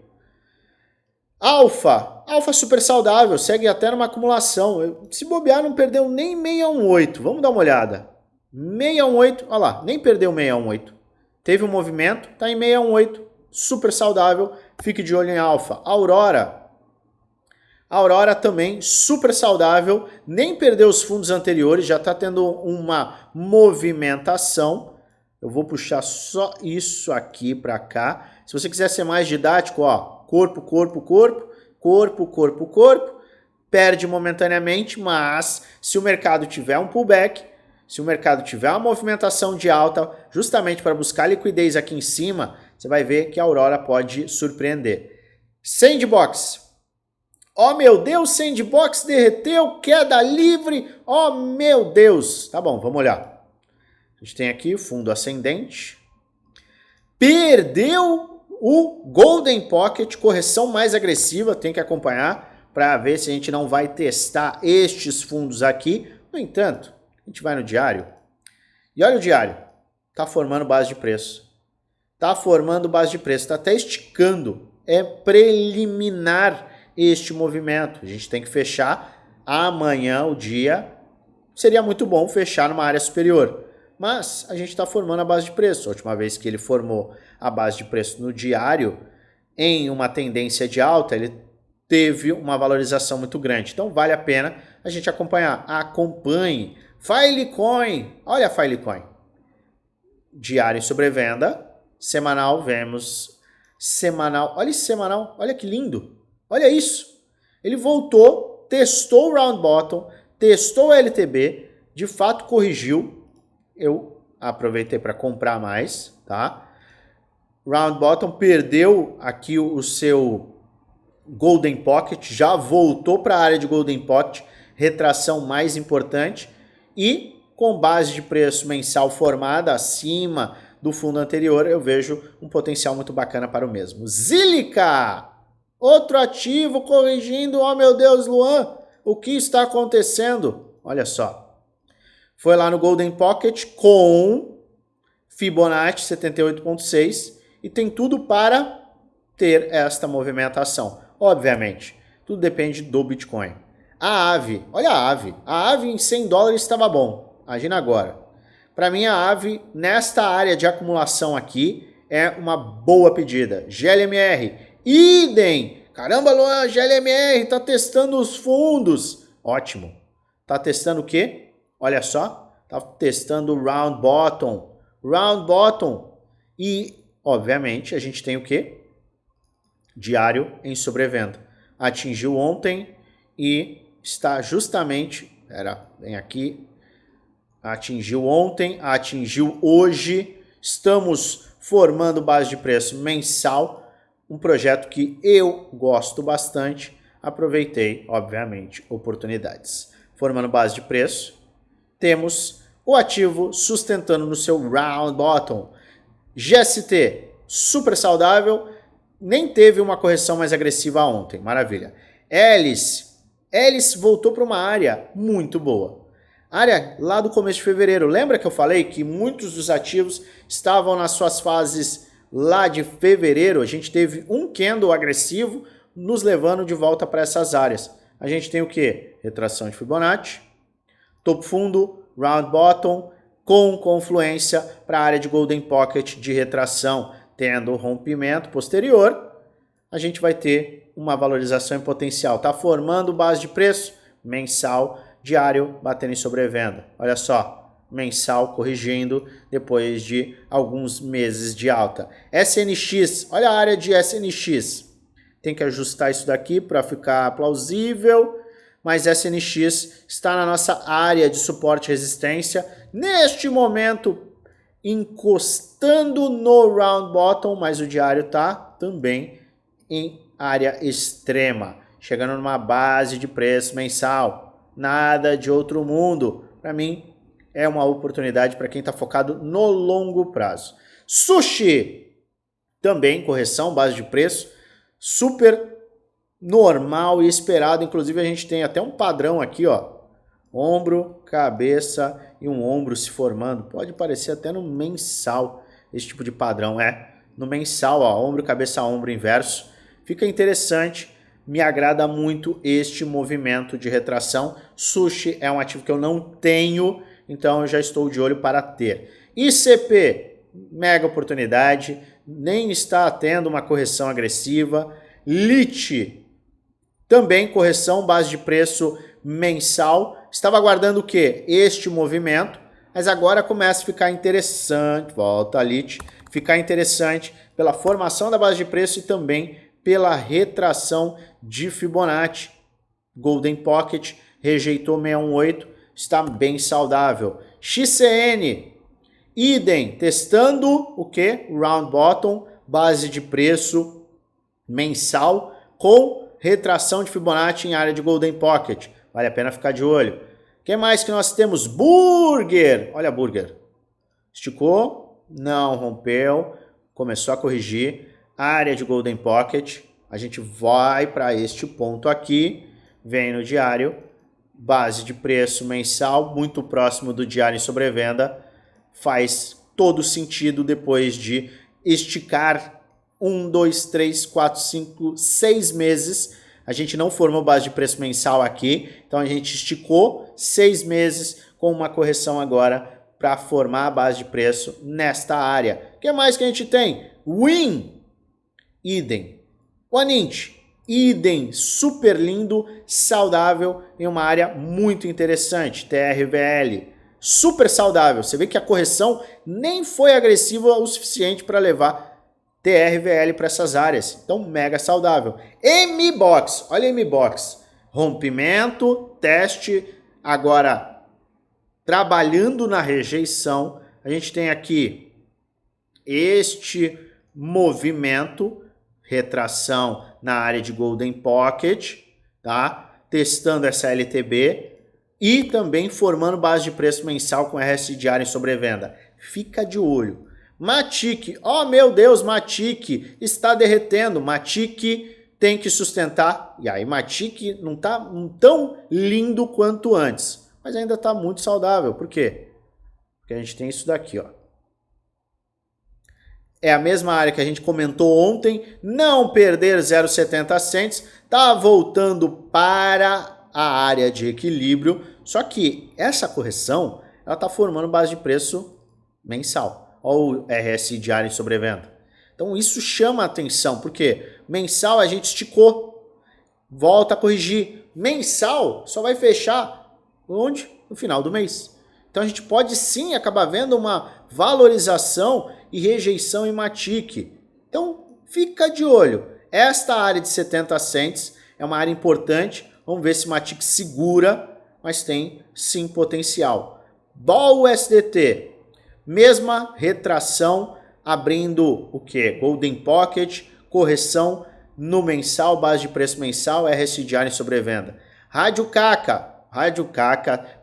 Alfa super saudável, segue até numa acumulação. Se bobear, não perdeu nem 618. Vamos dar uma olhada. 618, olha lá, nem perdeu 618. Teve um movimento, tá em 618, super saudável. Fique de olho em Alfa. Aurora também super saudável, nem perdeu os fundos anteriores, já está tendo uma movimentação. Eu vou puxar só isso aqui para cá. Se você quiser ser mais didático, ó, corpo, perde momentaneamente, mas se o mercado tiver um pullback, se o mercado tiver uma movimentação de alta, justamente para buscar liquidez aqui em cima, você vai ver que a Aurora pode surpreender. Sandbox. Oh, meu Deus, Sandbox derreteu, queda livre. Oh, meu Deus. Tá bom, vamos olhar. A gente tem aqui o fundo ascendente. Perdeu o Golden Pocket, correção mais agressiva, tem que acompanhar para ver se a gente não vai testar estes fundos aqui. No entanto, a gente vai no diário. E olha o diário. Tá formando base de preço. Tá formando base de preço, tá até esticando. É preliminar este movimento. A gente tem que fechar amanhã o dia. Seria muito bom fechar numa área superior. Mas a gente está formando a base de preço. A última vez que ele formou a base de preço no diário, em uma tendência de alta, ele teve uma valorização muito grande. Então vale a pena a gente acompanhar. Acompanhe. Filecoin. Olha a Filecoin. Diário em sobrevenda. Semanal, vemos. Semanal. Olha esse semanal. Olha que lindo. Olha isso. Ele voltou, testou o Round Bottom, testou o LTB, de fato corrigiu. Eu aproveitei para comprar mais, tá? Round Bottom perdeu aqui o seu Golden Pocket, já voltou para a área de Golden Pocket, retração mais importante e com base de preço mensal formada acima do fundo anterior, eu vejo um potencial muito bacana para o mesmo. Zilliqa! Outro ativo corrigindo, oh meu Deus, Luan, o que está acontecendo? Olha só, foi lá no Golden Pocket com Fibonacci 78,6 e tem tudo para ter esta movimentação. Obviamente, tudo depende do Bitcoin. A AVE, olha a AVE em 100 dólares estava bom, imagina agora. Para mim a AVE nesta área de acumulação aqui é uma boa pedida. GLMR, idem, caramba, Luan, GLMR está testando os fundos, ótimo. Está testando o quê? Olha só, está testando o Round Bottom e obviamente a gente tem o quê? Diário em sobrevenda. Atingiu ontem e está justamente, vem aqui, atingiu ontem, atingiu hoje, estamos formando base de preço mensal, um projeto que eu gosto bastante, aproveitei, obviamente, oportunidades. Formando base de preço, temos o ativo sustentando no seu Round Bottom, GST, super saudável, nem teve uma correção mais agressiva ontem, maravilha. Hélice voltou para uma área muito boa. Área lá do começo de fevereiro. Lembra que eu falei que muitos dos ativos estavam nas suas fases lá de fevereiro? A gente teve um candle agressivo nos levando de volta para essas áreas. A gente tem o quê? Retração de Fibonacci, topo fundo, Round Bottom, com confluência para a área de Golden Pocket de retração. Tendo rompimento posterior, a gente vai ter uma valorização em potencial. Está formando base de preço mensal, diário, batendo em sobrevenda. Olha só, mensal corrigindo depois de alguns meses de alta. SNX, olha a área de SNX. Tem que ajustar isso daqui para ficar plausível, mas SNX está na nossa área de suporte e resistência. Neste momento, encostando no Round Bottom, mas o diário está também em área extrema, chegando numa base de preço mensal. Nada de outro mundo. Para mim, é uma oportunidade para quem está focado no longo prazo. Sushi, também correção, base de preço, super normal e esperado. Inclusive, a gente tem até um padrão aqui, ó. Ombro, cabeça e um ombro se formando. Pode parecer até no mensal esse tipo de padrão. No mensal, ó, ombro, cabeça, ombro inverso. Fica interessante. Me agrada muito este movimento de retração. Sushi é um ativo que eu não tenho, então eu já estou de olho para ter. ICP, mega oportunidade. Nem está tendo uma correção agressiva. LIT, também correção, base de preço mensal. Estava aguardando o quê? Este movimento, mas agora começa a ficar interessante, volta a LIT, ficar interessante pela formação da base de preço e também pela retração de Fibonacci. Golden Pocket rejeitou 618, está bem saudável. XCN, idem, testando o quê? Round Bottom, base de preço mensal com retração de Fibonacci em área de Golden Pocket. Vale a pena ficar de olho. O que mais que nós temos? Burger. Olha Burger. Esticou, não rompeu, começou a corrigir. Área de Golden Pocket. A gente vai para este ponto aqui. Vem no diário. Base de preço mensal, muito próximo do diário em sobrevenda. Faz todo sentido depois de esticar 1, 2, 3, 4, 5, 6 meses. A gente não formou base de preço mensal aqui, então a gente esticou 6 meses com uma correção agora para formar a base de preço nesta área. O que mais que a gente tem? Win, idem. Onint, idem, super lindo, saudável em uma área muito interessante. TRVL, super saudável. Você vê que a correção nem foi agressiva o suficiente para levar TRVL para essas áreas. Então, mega saudável. MBOX, olha MBOX. Rompimento, teste, agora trabalhando na rejeição. A gente tem aqui este movimento, retração na área de Golden Pocket, tá? Testando essa LTB e também formando base de preço mensal com RSI diário em sobrevenda. Fica de olho. Matic, oh meu Deus, Matic está derretendo, Matic tem que sustentar, e aí Matic não está tão lindo quanto antes, mas ainda está muito saudável, por quê? Porque a gente tem isso daqui, ó. é a mesma área que a gente comentou ontem, não perder 0,70 cents, tá voltando para a área de equilíbrio, só que essa correção, ela tá formando base de preço mensal. Olha o RSI diário em sobrevenda. Então isso chama a atenção, porque mensal a gente esticou, volta a corrigir. Mensal só vai fechar onde? No final do mês. Então a gente pode sim acabar vendo uma valorização e rejeição em Matic. Então fica de olho. Esta área de 70 cents é uma área importante. Vamos ver se Matic segura, mas tem sim potencial. BOL USDT, mesma retração, abrindo o que? Golden Pocket, correção no mensal, base de preço mensal, RSI diário em sobrevenda. Rádio Caca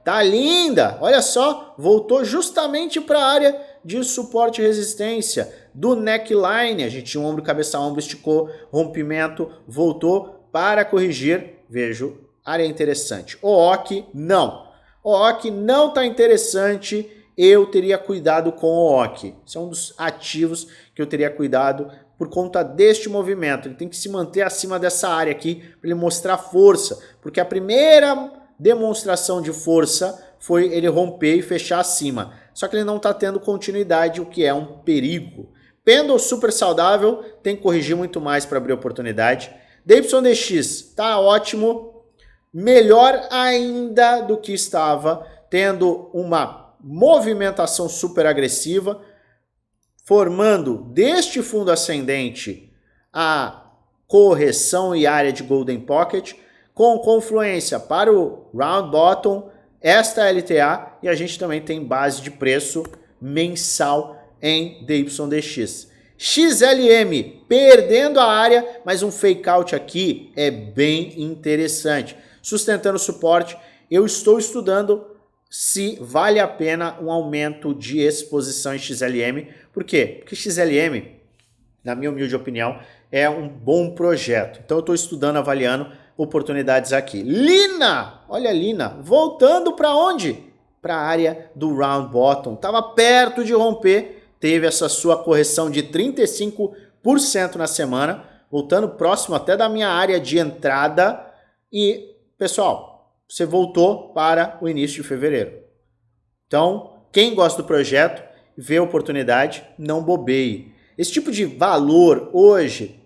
tá linda, olha só, voltou justamente para a área de suporte e resistência do neckline. A gente tinha um ombro, cabeça, ombro, esticou, rompimento, voltou para corrigir. Vejo, área interessante. OOC, não. OOC não tá interessante. Eu teria cuidado com o OOC. Esse é um dos ativos que eu teria cuidado por conta deste movimento. Ele tem que se manter acima dessa área aqui para ele mostrar força, porque a primeira demonstração de força foi ele romper e fechar acima. Só que ele não está tendo continuidade, o que é um perigo. Pendle super saudável, tem que corrigir muito mais para abrir oportunidade. DYDX tá ótimo, melhor ainda do que estava, tendo uma movimentação super agressiva, formando deste fundo ascendente a correção e área de Golden Pocket, com confluência para o Round Bottom, esta LTA, e a gente também tem base de preço mensal em DYDX. XLM perdendo a área, mas um fake out aqui é bem interessante. Sustentando o suporte, eu estou estudando se vale a pena um aumento de exposição em XLM. Por quê? Porque XLM, na minha humilde opinião, é um bom projeto. Então eu estou estudando, avaliando oportunidades aqui. Lina, olha a Lina, voltando para onde? Para a área do round bottom. Estava perto de romper, teve essa sua correção de 35% na semana, voltando próximo até da minha área de entrada. E, pessoal, você voltou para o início de fevereiro. Então, quem gosta do projeto, vê a oportunidade, não bobeie. Esse tipo de valor hoje,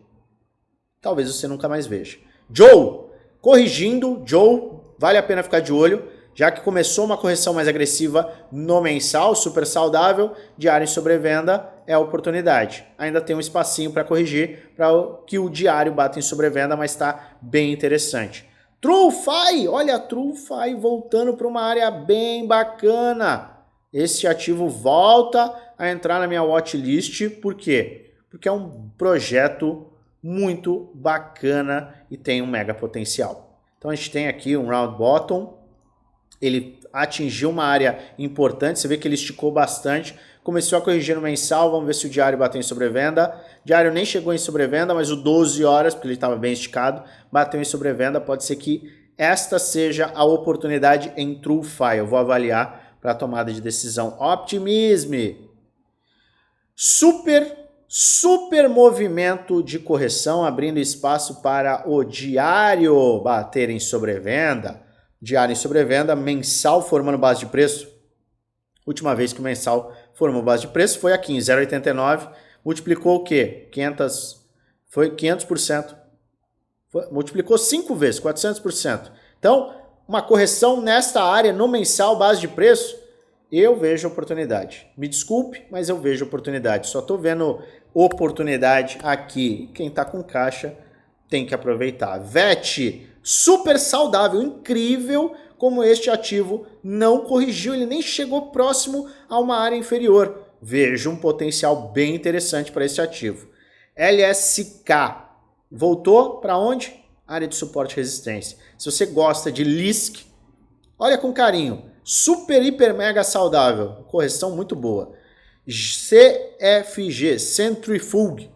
talvez você nunca mais veja. Joe, corrigindo, Joe, vale a pena ficar de olho, já que começou uma correção mais agressiva no mensal, super saudável, diário em sobrevenda é a oportunidade. Ainda tem um espacinho para corrigir, para que o diário bata em sobrevenda, mas está bem interessante. TrueFi, olha a TrueFi voltando para uma área bem bacana. Esse ativo volta a entrar na minha watchlist, por quê? Porque é um projeto muito bacana e tem um mega potencial. Então a gente tem aqui um round bottom, ele atingiu uma área importante, você vê que ele esticou bastante, começou a corrigir no mensal, vamos ver se o diário bateu em sobrevenda. Diário nem chegou em sobrevenda, mas o 12 horas, porque ele estava bem esticado, bateu em sobrevenda, pode ser que esta seja a oportunidade em TrueFi. Eu vou avaliar para a tomada de decisão. Optimisme. Super movimento de correção, abrindo espaço para o diário bater em sobrevenda. Diário em sobrevenda, mensal formando base de preço. Última vez que o mensal formou base de preço foi aqui em 0,89. Multiplicou o quê? 500%. Multiplicou 5 vezes, 400%. Então, uma correção nesta área, no mensal, base de preço, eu vejo oportunidade. Me desculpe, mas eu vejo oportunidade. Só estou vendo oportunidade aqui. Quem está com caixa tem que aproveitar. VET, super saudável, incrível como este ativo não corrigiu, ele nem chegou próximo a uma área inferior. Vejo um potencial bem interessante para esse ativo. LSK, voltou para onde? Área de suporte e resistência. Se você gosta de LISC, olha com carinho. Super, hiper, mega saudável. Correção muito boa. CFG, Centrifuge.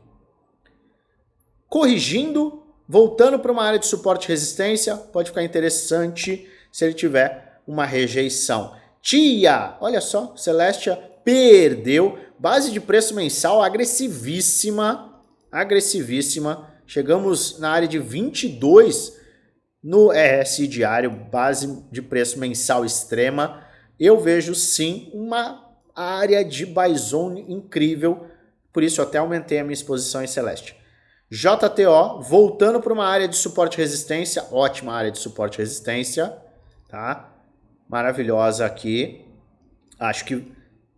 Corrigindo, voltando para uma área de suporte e resistência. Pode ficar interessante se ele tiver uma rejeição. TIA, olha só, Celestia perdeu. Base de preço mensal agressivíssima, agressivíssima. Chegamos na área de 22 no RSI diário, base de preço mensal extrema. Eu vejo sim uma área de buy zone incrível, por isso eu até aumentei a minha exposição em Celeste. JTO, voltando para uma área de suporte e resistência, ótima área de suporte e resistência, tá? Maravilhosa aqui. Acho que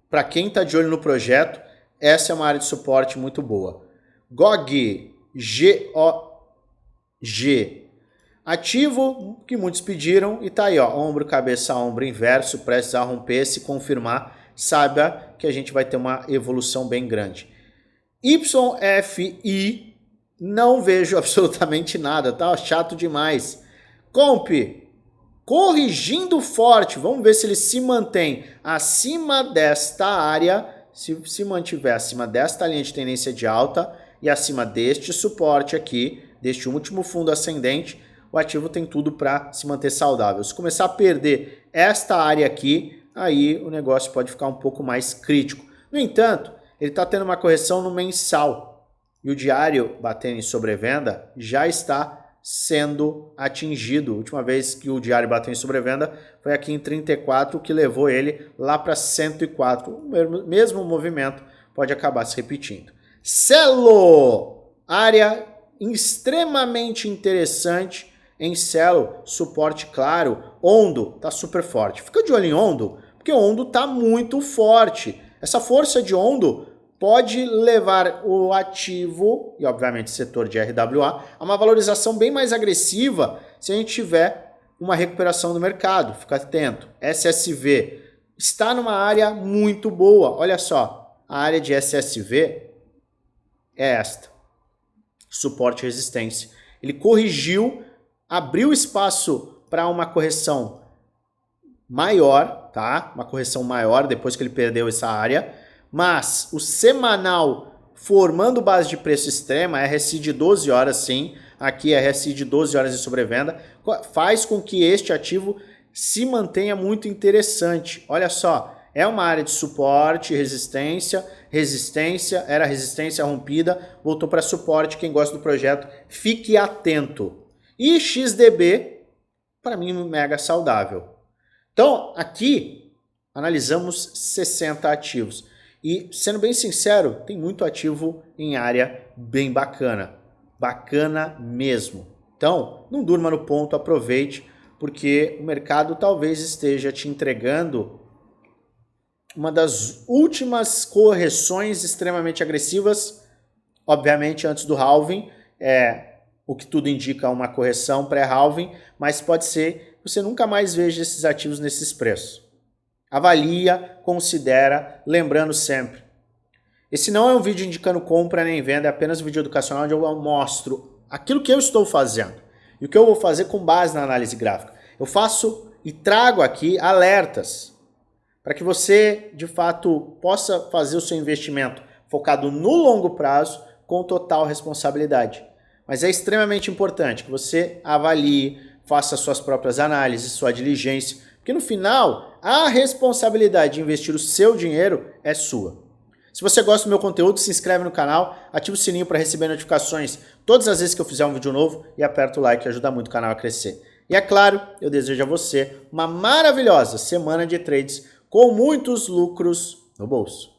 para quem está de olho no projeto, essa é uma área de suporte muito boa. GOG, G-O-G, ativo que muitos pediram e tá aí, ó, ombro, cabeça, ombro inverso, prestes a romper, se confirmar, saiba que a gente vai ter uma evolução bem grande. YFI, não vejo absolutamente nada, tá chato demais. Comp, corrigindo forte, vamos ver se ele se mantém acima desta área, se mantiver acima desta linha de tendência de alta e acima deste suporte aqui, deste último fundo ascendente, o ativo tem tudo para se manter saudável. Se começar a perder esta área aqui, aí o negócio pode ficar um pouco mais crítico. No entanto, ele está tendo uma correção no mensal e o diário batendo em sobrevenda já está sendo atingido. A última vez que o diário bateu em sobrevenda foi aqui em 34, o que levou ele lá para 104. O mesmo movimento pode acabar se repetindo. Celo, área extremamente interessante em Celo, suporte claro. Ondo está super forte. Fica de olho em Ondo, porque Ondo está muito forte. Essa força de Ondo pode levar o ativo, e obviamente o setor de RWA, a uma valorização bem mais agressiva se a gente tiver uma recuperação do mercado. Fica atento. SSV está numa área muito boa. Olha só, a área de SSV é esta. Suporte e resistência. Ele corrigiu, abriu espaço para uma correção maior, tá? Uma correção maior depois que ele perdeu essa área. Mas o semanal formando base de preço extrema, RSI de 12 horas sim, aqui RSI de 12 horas de sobrevenda, faz com que este ativo se mantenha muito interessante. Olha só, é uma área de suporte, resistência, era resistência rompida, voltou para suporte. Quem gosta do projeto, fique atento. E XDB, para mim, mega saudável. Então, aqui, analisamos 60 ativos. E, sendo bem sincero, tem muito ativo em área bem bacana. Bacana mesmo. Então, não durma no ponto, aproveite, porque o mercado talvez esteja te entregando uma das últimas correções extremamente agressivas, obviamente antes do halving, o que tudo indica uma correção pré-halving, mas pode ser que você nunca mais veja esses ativos nesses preços. Avalia, considera, lembrando sempre. Esse não é um vídeo indicando compra nem venda, é apenas um vídeo educacional onde eu mostro aquilo que eu estou fazendo e o que eu vou fazer com base na análise gráfica. Eu faço e trago aqui alertas para que você, de fato, possa fazer o seu investimento focado no longo prazo com total responsabilidade. Mas é extremamente importante que você avalie, faça suas próprias análises, sua diligência, porque no final, a responsabilidade de investir o seu dinheiro é sua. Se você gosta do meu conteúdo, se inscreve no canal, ativa o sininho para receber notificações todas as vezes que eu fizer um vídeo novo e aperta o like, que ajuda muito o canal a crescer. E é claro, eu desejo a você uma maravilhosa semana de trades com muitos lucros no bolso.